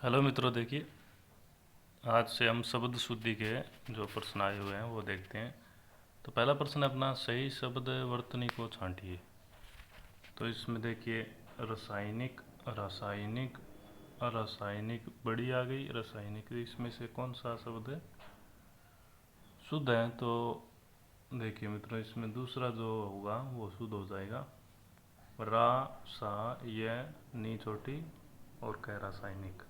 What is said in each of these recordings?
Hello मित्रों, देखिए आज से हम शब्द शुद्धि के जो प्रश्न आए हुए हैं वो देखते हैं। तो पहला प्रश्न है अपना, सही शब्द वर्तनी को छांटिए। तो इसमें देखिए रासायनिक, रासायनिक, रासायनिक बड़ी आ गई, रासायनिक। इसमें से कौन सा शब्द शुद्ध है? तो देखिए मित्रों, इसमें दूसरा जो होगा वो शुद्ध हो जाएगा। रा सा ये नी छोटी और कै रासायनिक।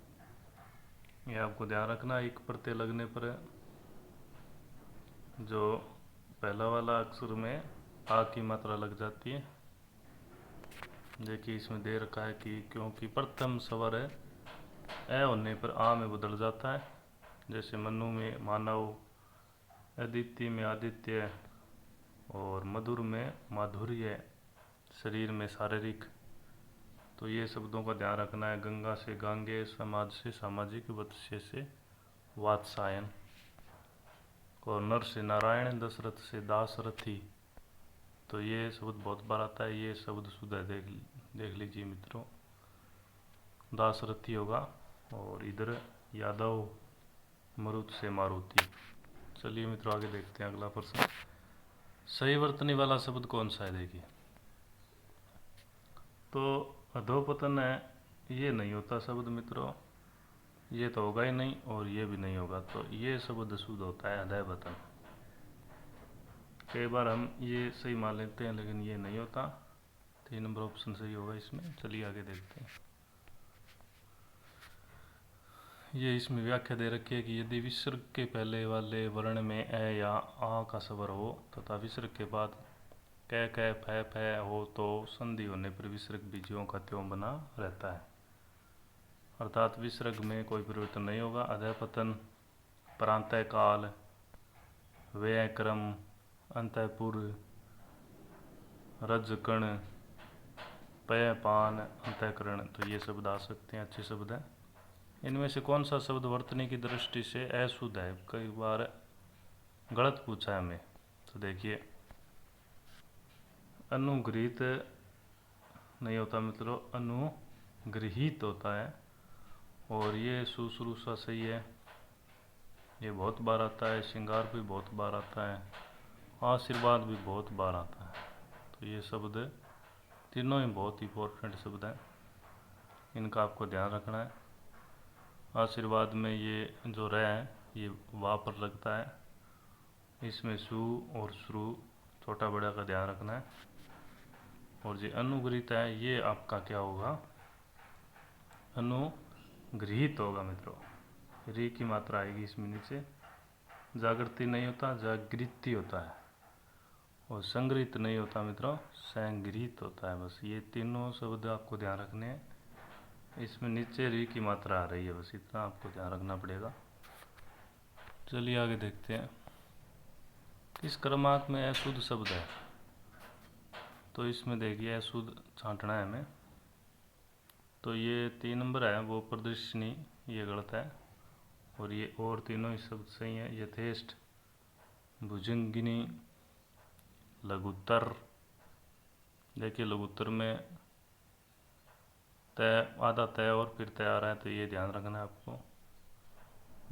ये आपको ध्यान रखना, एक प्रत्यय लगने पर जो पहला वाला अक्षर में आ की मात्रा लग जाती है। देखिए इसमें दे रखा है कि क्योंकि प्रथम स्वर है ए होने पर आ में बदल जाता है। जैसे मनु में मानव, अदिति में आदित्य और मधुर में माधुर्य, शरीर में शारीरिक। तो ये शब्दों का ध्यान रखना है। गंगा से गांगे, समाज से सामाजिक, वत्स्य से वात्सायन, और नर से नारायण, दशरथ से दासरथी। तो ये शब्द बहुत बार आता है, ये शब्द शुद्ध है। देख लीजिए मित्रों, दासरथी होगा। और इधर यादव, मरुत से मारुति। चलिए मित्रों आगे देखते हैं अगला प्रश्न। सही वर्तनी वाला शब्द कौन सा है? देखिए तो अधोपतन है, ये नहीं होता शब्द मित्रों, ये तो होगा ही नहीं और ये भी नहीं होगा। तो ये शब्द शुद्ध होता है अधःपतन। कई बार हम ये सही मान लेते हैं लेकिन ये नहीं होता। 3 नंबर ऑप्शन सही होगा इसमें। चलिए आगे देखते हैं। ये इसमें व्याख्या दे रखी है कि यदि विसर्ग के पहले वाले वर्ण में ए या आ का स्वर हो तथा विसर्ग के बाद कै कै फै फै हो तो संधि होने पर विसर्ग भी ज्यों का त्यों बना रहता है। अर्थात विसर्ग में कोई परिवर्तन नहीं होगा। अधःपतन, प्रांतः काल, व्यय क्रम, अंतःपुर, रजकण, पय पान, अंतःकरण। तो ये शब्द आ सकते हैं, अच्छे शब्द हैं। इनमें से कौन सा शब्द वर्तनी की दृष्टि से अशुद्ध है? कई बार गलत पूछा है हमें। तो देखिए अनुगृहित नहीं होता मित्रों, अनुगृहित होता है। और ये शुश्रूषा सही है, ये बहुत बार आता है। श्रृंगार भी बहुत बार आता है, आशीर्वाद भी बहुत बार आता है। तो ये शब्द तीनों ही बहुत इंपॉर्टेंट शब्द हैं, इनका आपको ध्यान रखना है। आशीर्वाद में ये जो रह है ये वा पर लगता है। इसमें सु और श्रु छोटा बड़ा का ध्यान रखना है। और जो अनुगृहित है ये आपका क्या होगा? अनुगृहित होगा मित्रों। री की मात्रा आएगी इसमें नीचे। जागृति नहीं होता, जागृति होता है। और संग्रहित नहीं होता मित्रों, संग्रहित होता है। बस ये तीनों शब्द आपको ध्यान रखने हैं। इसमें नीचे री की मात्रा आ रही है, बस इतना आपको ध्यान रखना पड़ेगा। चलिए आगे देखते हैं। किस क्रमांक में अशुद्ध शब्द है? तो इसमें देखिए अशुद्ध छांटना है हमें। तो ये 3 नंबर है वो प्रदर्शनी, ये गलत है। और ये और तीनों ही शब्द सही हैं। यथेष्ट, भुजंगिनी, लघुत्तर। देखिए लघुत्तर में तय, आधा तय और फिर तय आ रहा है, तो ये ध्यान रखना है आपको।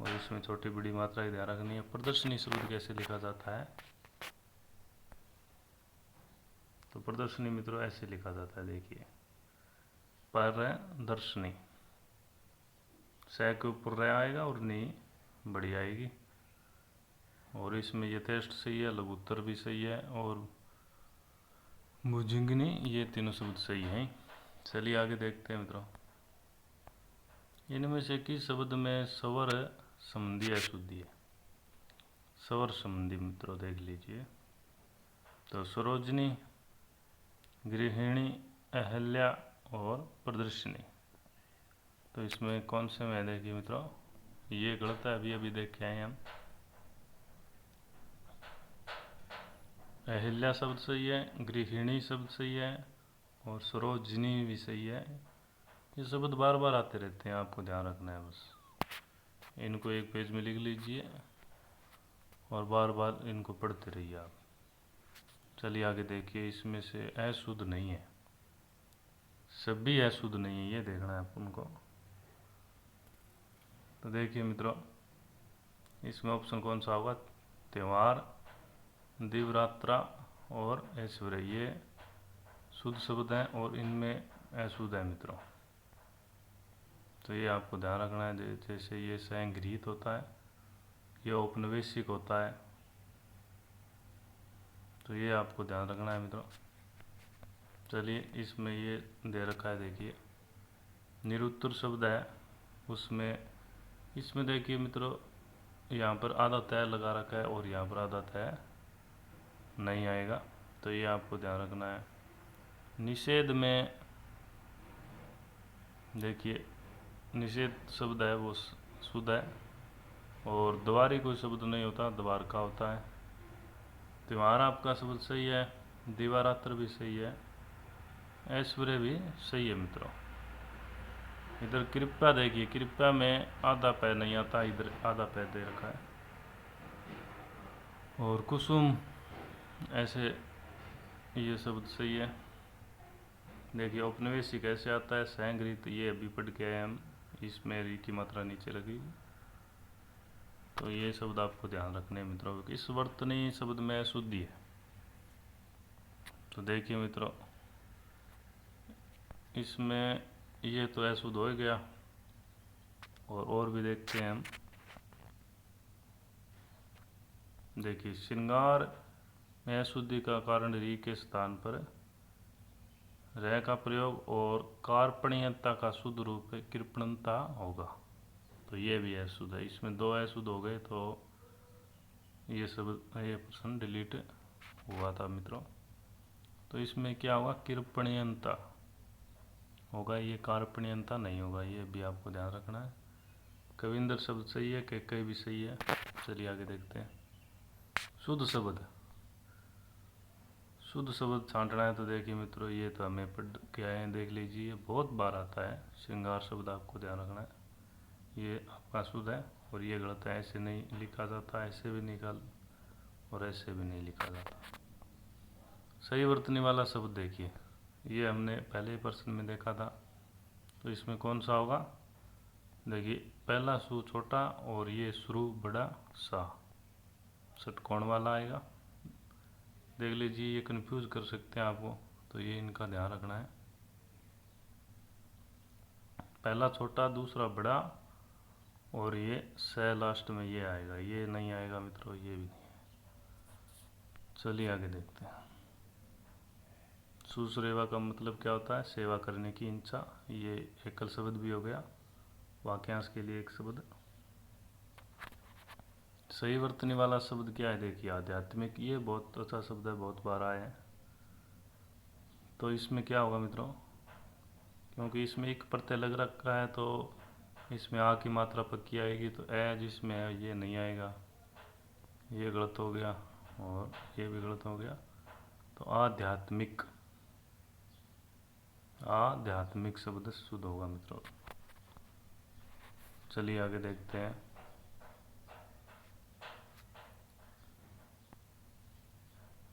और इसमें छोटी बड़ी मात्रा की ध्यान रखनी है। प्रदर्शनी शब्द कैसे लिखा जाता है? तो प्रदर्शनी मित्रों ऐसे लिखा जाता है, देखिए पर दर्शनी, स के ऊपर रह आएगा और नी बड़ी आएगी। और इसमें यथेष्ट सही है, लघुत्तर भी सही है और भुजंगिनी, ये तीनों शब्द सही हैं। चलिए आगे देखते हैं मित्रों। इनमें से किस शब्द में स्वर संबंधी अशुद्धि है? स्वर संबंधी मित्रों देख लीजिए। तो सरोजनी, गृहिणी, अहल्या और प्रदर्शनी। तो इसमें कौन से में देखिए मित्रों, ये गलत है, अभी अभी देख के आए हम। अहिल्या शब्द सही है, गृहिणी शब्द सही है और सरोजनी भी सही है। ये शब्द बार बार आते रहते हैं, आपको ध्यान रखना है। बस इनको एक पेज में लिख लीजिए और बार बार इनको पढ़ते रहिए आप। चलिए आगे देखिए। इसमें से अशुद्ध नहीं है, सभी अशुद्ध नहीं है, ये देखना है आप उनको। तो देखिए मित्रों, इसमें ऑप्शन कौन सा होगा? त्यौहार, दिवरात्रा और ऐश्वर्य, ये शुद्ध शब्द हैं और इनमें अशुद्ध है मित्रों। तो ये आपको ध्यान रखना है। जैसे ये संगृहीत होता है, ये औपनिवेशिक होता है, तो ये आपको ध्यान रखना है मित्रों। चलिए, इसमें ये दे रखा है, देखिए निरुत्तर शब्द है, उसमें इसमें देखिए मित्रों, यहाँ पर आधा तय लगा रखा है और यहाँ पर आधा तय नहीं आएगा, तो ये आपको ध्यान रखना है। निषेध में देखिए, निषेध शब्द है वो शुद्ध है, और द्वारी कोई शब्द नहीं होता, द्वार का होता है। त्योहार आपका शब्द सही है, दिवारात्र भी सही है, ऐश्वर्य भी सही है मित्रों। इधर कृपया देखिए, कृपया में आधा पैर नहीं आता, इधर आधा पैर दे रखा है। और कुसुम, ऐसे ये शब्द सही है। देखिए औपनिवेशिक कैसे आता है, संगृहीत, ये अभी पढ़ के आए हम, इसमें री की मात्रा नीचे लगी, तो ये शब्द आपको ध्यान रखने हैं मित्रों। इस वर्तनी शब्द में अशुद्धि है, तो देखिए मित्रों, इसमें ये तो अशुद्ध हो गया, और भी देखते हैं हम। देखिए श्रृंगार में अशुद्धि का कारण री के स्थान पर रह का प्रयोग, और कार्पणीयता का शुद्ध रूप कृपणता होगा, तो ये भी अशुद्ध है। इसमें दो अशुद्ध हो गए, तो ये प्रश्न डिलीट हुआ था मित्रों। तो इसमें क्या होगा? कृपणीयता होगा, ये कार्पणीयता नहीं होगा, ये भी आपको ध्यान रखना है। कविंदर शब्द सही है, कई भी सही है। चलिए आगे देखते हैं। शुद्ध शब्द, शुद्ध शब्द छांटना है, तो देखिए मित्रों, ये तो हमें पढ़ के आए हैं, देख लीजिए, बहुत बार आता है। श्रृंगार शब्द आपको ध्यान रखना है, ये आपका शुद्ध है, और ये गलत है, ऐसे नहीं लिखा जाता, ऐसे भी निकाल और ऐसे भी नहीं लिखा जाता। सही वर्तनी वाला शब्द देखिए, ये हमने पहले प्रश्न में देखा था, तो इसमें कौन सा होगा? देखिए पहला सु छोटा और ये शुरू बड़ा सा, षटकोण वाला आएगा। देख लीजिए, ये कंफ्यूज कर सकते हैं आपको, तो ये इनका ध्यान रखना है। पहला छोटा, दूसरा बड़ा, और ये स लास्ट में ये आएगा, ये नहीं आएगा मित्रों, ये भी नहीं है। चलिए आगे देखते हैं। सुसेवा का मतलब क्या होता है? सेवा करने की इच्छा, ये एकल शब्द भी हो गया, वाक्यांश के लिए एक शब्द। सही वर्तनी वाला शब्द क्या है? देखिए आध्यात्मिक, ये बहुत अच्छा शब्द है, बहुत बार आया है। तो इसमें क्या होगा मित्रों? क्योंकि इसमें एक प्रत्यय लग रखा है, तो इसमें आ की मात्रा पक्की आएगी, तो ए जिसमें है ये नहीं आएगा, ये गलत हो गया और ये भी गलत हो गया। तो आध्यात्मिक, आध्यात्मिक शब्द शुद्ध होगा मित्रों। चलिए आगे देखते हैं।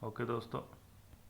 ओके दोस्तों।